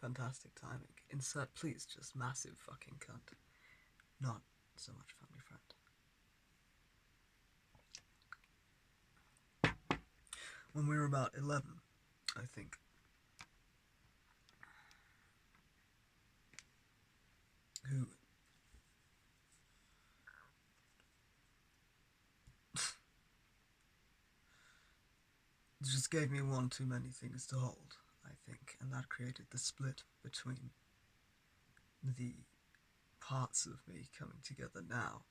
Fantastic timing. Insert, please, just massive fucking cunt. Not so much family friend. When we were about 11, I think, who just gave me one too many things to hold, I think, and that created the split between the parts of me coming together now.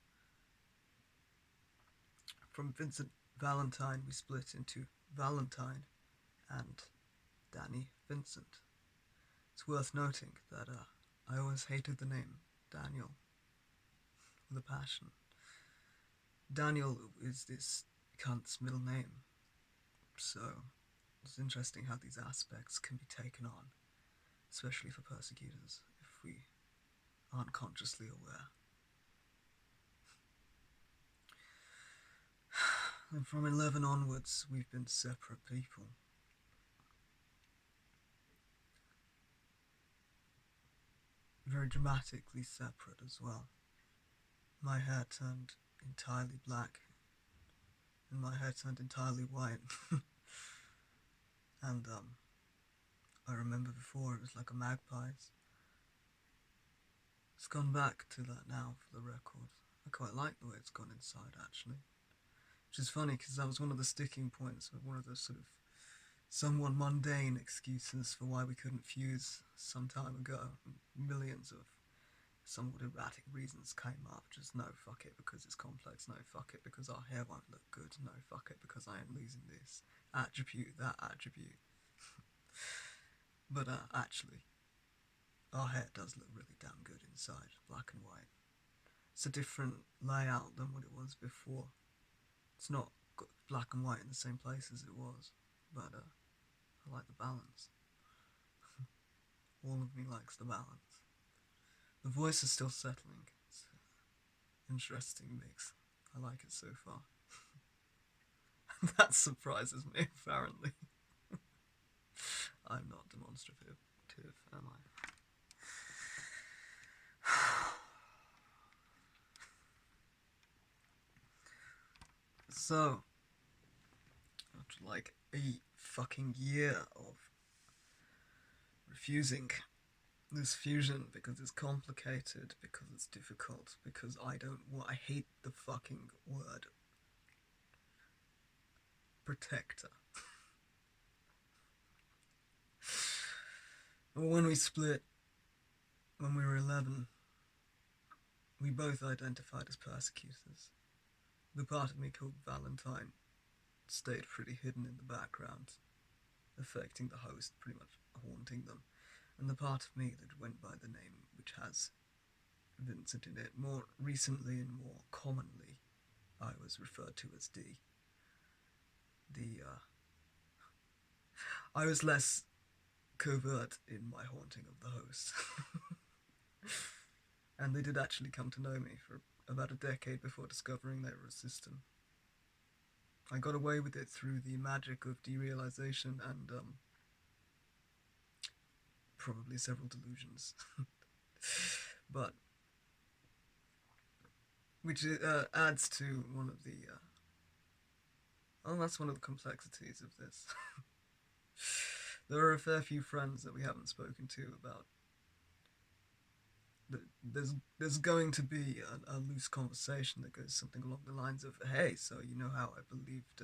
From Vincent Valentine, we split into Valentine and Danny Vincent. It's worth noting that I always hated the name Daniel with a passion. Daniel is this cunt's middle name, so it's interesting how these aspects can be taken on, especially for persecutors, if we aren't consciously aware. And from 11 onwards, we've been separate people. Very dramatically separate as well. My hair turned entirely black, and my hair turned entirely white. And I remember before it was like a magpie's. It's gone back to that now for the record. I quite like the way it's gone inside, actually. Which is funny because that was one of the sticking points of one of the sort of somewhat mundane excuses for why we couldn't fuse some time ago. Millions of somewhat erratic reasons came up. Just no, fuck it because it's complex. No, fuck it because our hair won't look good. No, fuck it because I am losing this attribute, that attribute. But actually, our hair does look really damn good inside, black and white. It's a different layout than what it was before. It's not black and white in the same place as it was, but I like the balance. All of me likes the balance. The voice is still settling. It's an interesting mix. I like it so far. That surprises me, apparently. I'm not demonstrative, am I? So, after like a fucking year of refusing this fusion because it's complicated, because it's difficult, because I hate the fucking word protector. When we split, when we were 11, we both identified as persecutors. The part of me called Valentine stayed pretty hidden in the background, affecting the host, pretty much haunting them. And the part of me that went by the name which has Vincent in it, more recently and more commonly, I was referred to as D. I was less covert in my haunting of the host. And they did actually come to know me for about a decade before discovering they were a system. I got away with it through the magic of derealization and probably several delusions. But which adds to one of the that's one of the complexities of this. There are a fair few friends that we haven't spoken to about. There's going to be a loose conversation that goes something along the lines of, hey, so you know how I believed,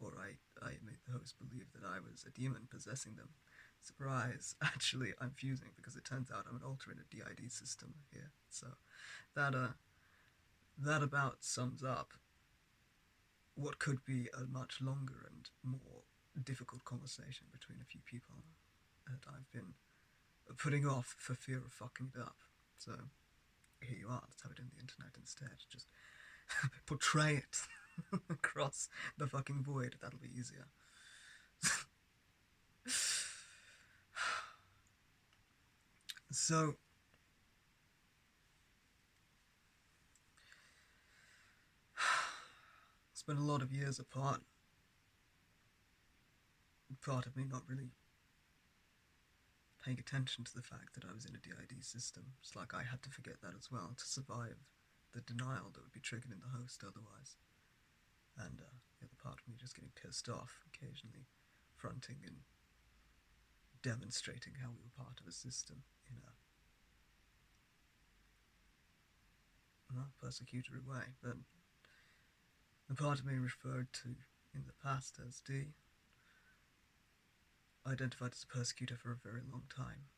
or I made the host believe that I was a demon possessing them. Surprise, actually I'm fusing because it turns out I'm an alternate DID system here. So that about sums up what could be a much longer and more difficult conversation between a few people that I've been putting off for fear of fucking it up. So here you are, let's have it in the internet instead. Just portray it across the fucking void, that'll be easier. So spent a lot of years apart. Part of me not really paying attention to the fact that I was in a DID system. It's like I had to forget that as well to survive the denial that would be triggered in the host otherwise. And the other part of me just getting pissed off, occasionally fronting and demonstrating how we were part of a system in a persecutory way. But the part of me referred to in the past as D identified as a persecutor for a very long time.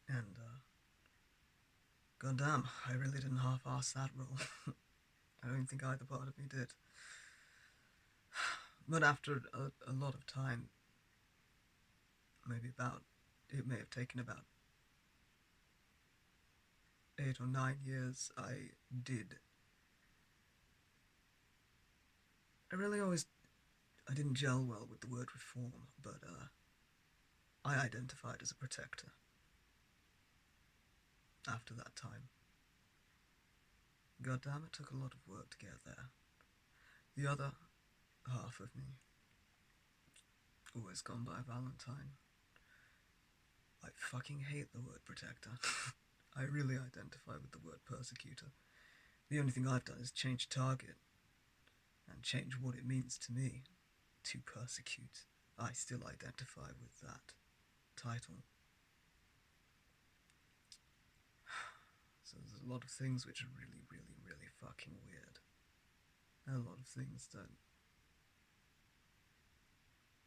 And, goddamn, I really didn't half-ass that role. I don't think either part of me did. But after a lot of time, it may have taken about 8 or 9 years, I didn't gel well with the word reform, but I identified as a protector after that time. Goddamn, it took a lot of work to get there. The other half of me, always gone by Valentine, I fucking hate the word protector. I really identify with the word persecutor. The only thing I've done is change target and change what it means to me to persecute. I still identify with that title. So there's a lot of things which are really, really, really fucking weird. And a lot of things that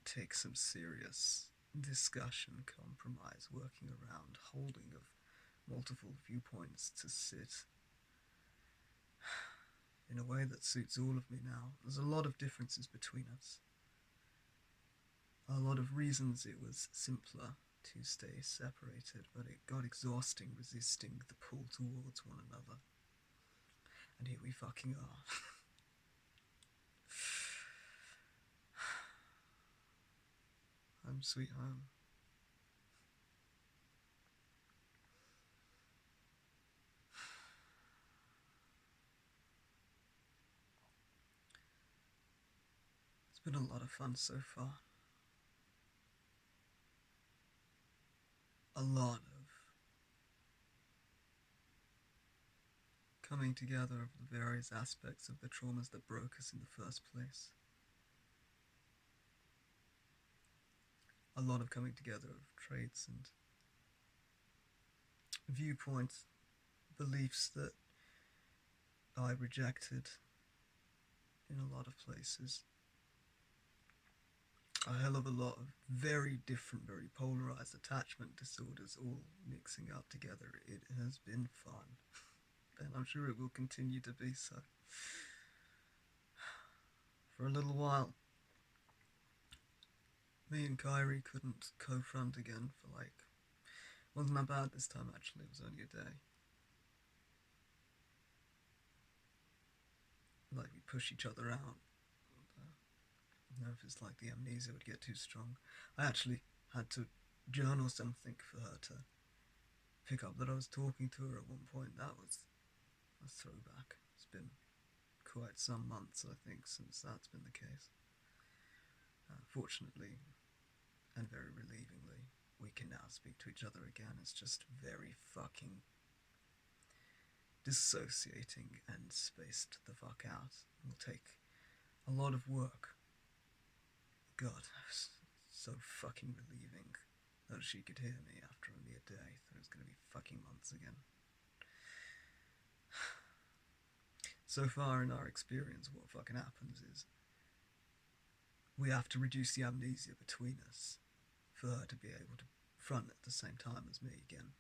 take some serious discussion, compromise, working around, holding of multiple viewpoints to sit in a way that suits all of me now. There's a lot of differences between us. A lot of reasons it was simpler to stay separated, but it got exhausting resisting the pull towards one another. And here we fucking are. Home sweet home. It's been a lot of fun so far. A lot of coming together of the various aspects of the traumas that broke us in the first place. A lot of coming together of traits and viewpoints, beliefs that I rejected in a lot of places. A hell of a lot of very different, very polarized attachment disorders all mixing up together. It has been fun, and I'm sure it will continue to be so for a little while. Me and Kyrie couldn't co-front again for wasn't that bad this time actually, it was only a day. Like we push each other out. I don't know if it's like the amnesia would get too strong. I actually had to journal something for her to pick up that I was talking to her at one point. That was a throwback. It's been quite some months, I think, since that's been the case. Fortunately, and very relievingly, we can now speak to each other again. It's just very fucking dissociating and spaced the fuck out. It will take a lot of work. God, it was so fucking relieving that she could hear me after only a day. That it was going to be fucking months again. So far in our experience, what fucking happens is we have to reduce the amnesia between us for her to be able to front at the same time as me again.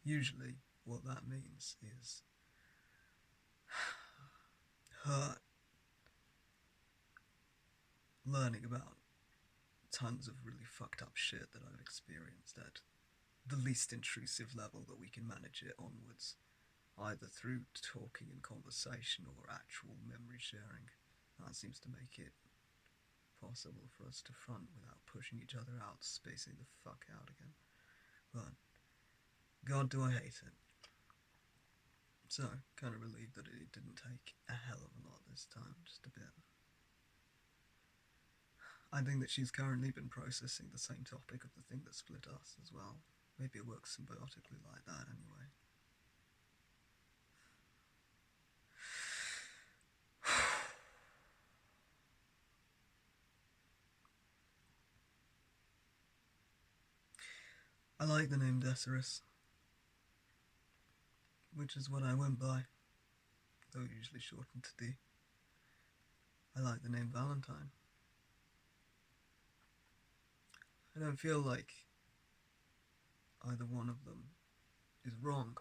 Usually, what that means is her learning about tons of really fucked up shit that I've experienced at the least intrusive level that we can manage it onwards, either through talking and conversation or actual memory sharing. That seems to make it possible for us to front without pushing each other out, spacing the fuck out again. But God, do I hate it. So, kind of relieved that it didn't take a hell of a lot this time, just a bit. I think that she's currently been processing the same topic of the thing that split us as well. Maybe it works symbiotically like that anyway. I like the name Deciris, which is what I went by, though usually shortened to D. I like the name Valentine. I don't feel like either one of them is wrong,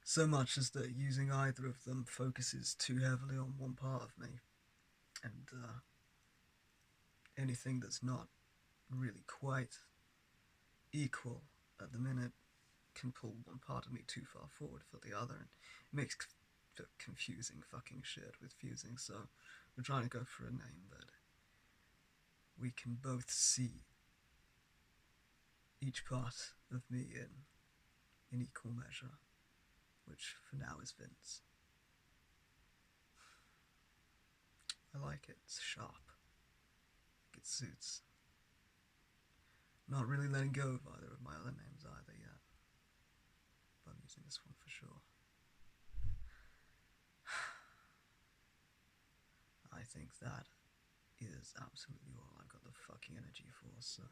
so much as that using either of them focuses too heavily on one part of me, and anything that's not really quite equal at the minute can pull one part of me too far forward for the other, and it makes confusing fucking shit with fusing, so we're trying to go for a name that we can both see each part of me in equal measure, which for now is Vince. I like it, it's sharp, it suits. Not really letting go of either of my other names either yet, but I'm using this one for sure. I think that is absolutely all I've got the fucking energy for, so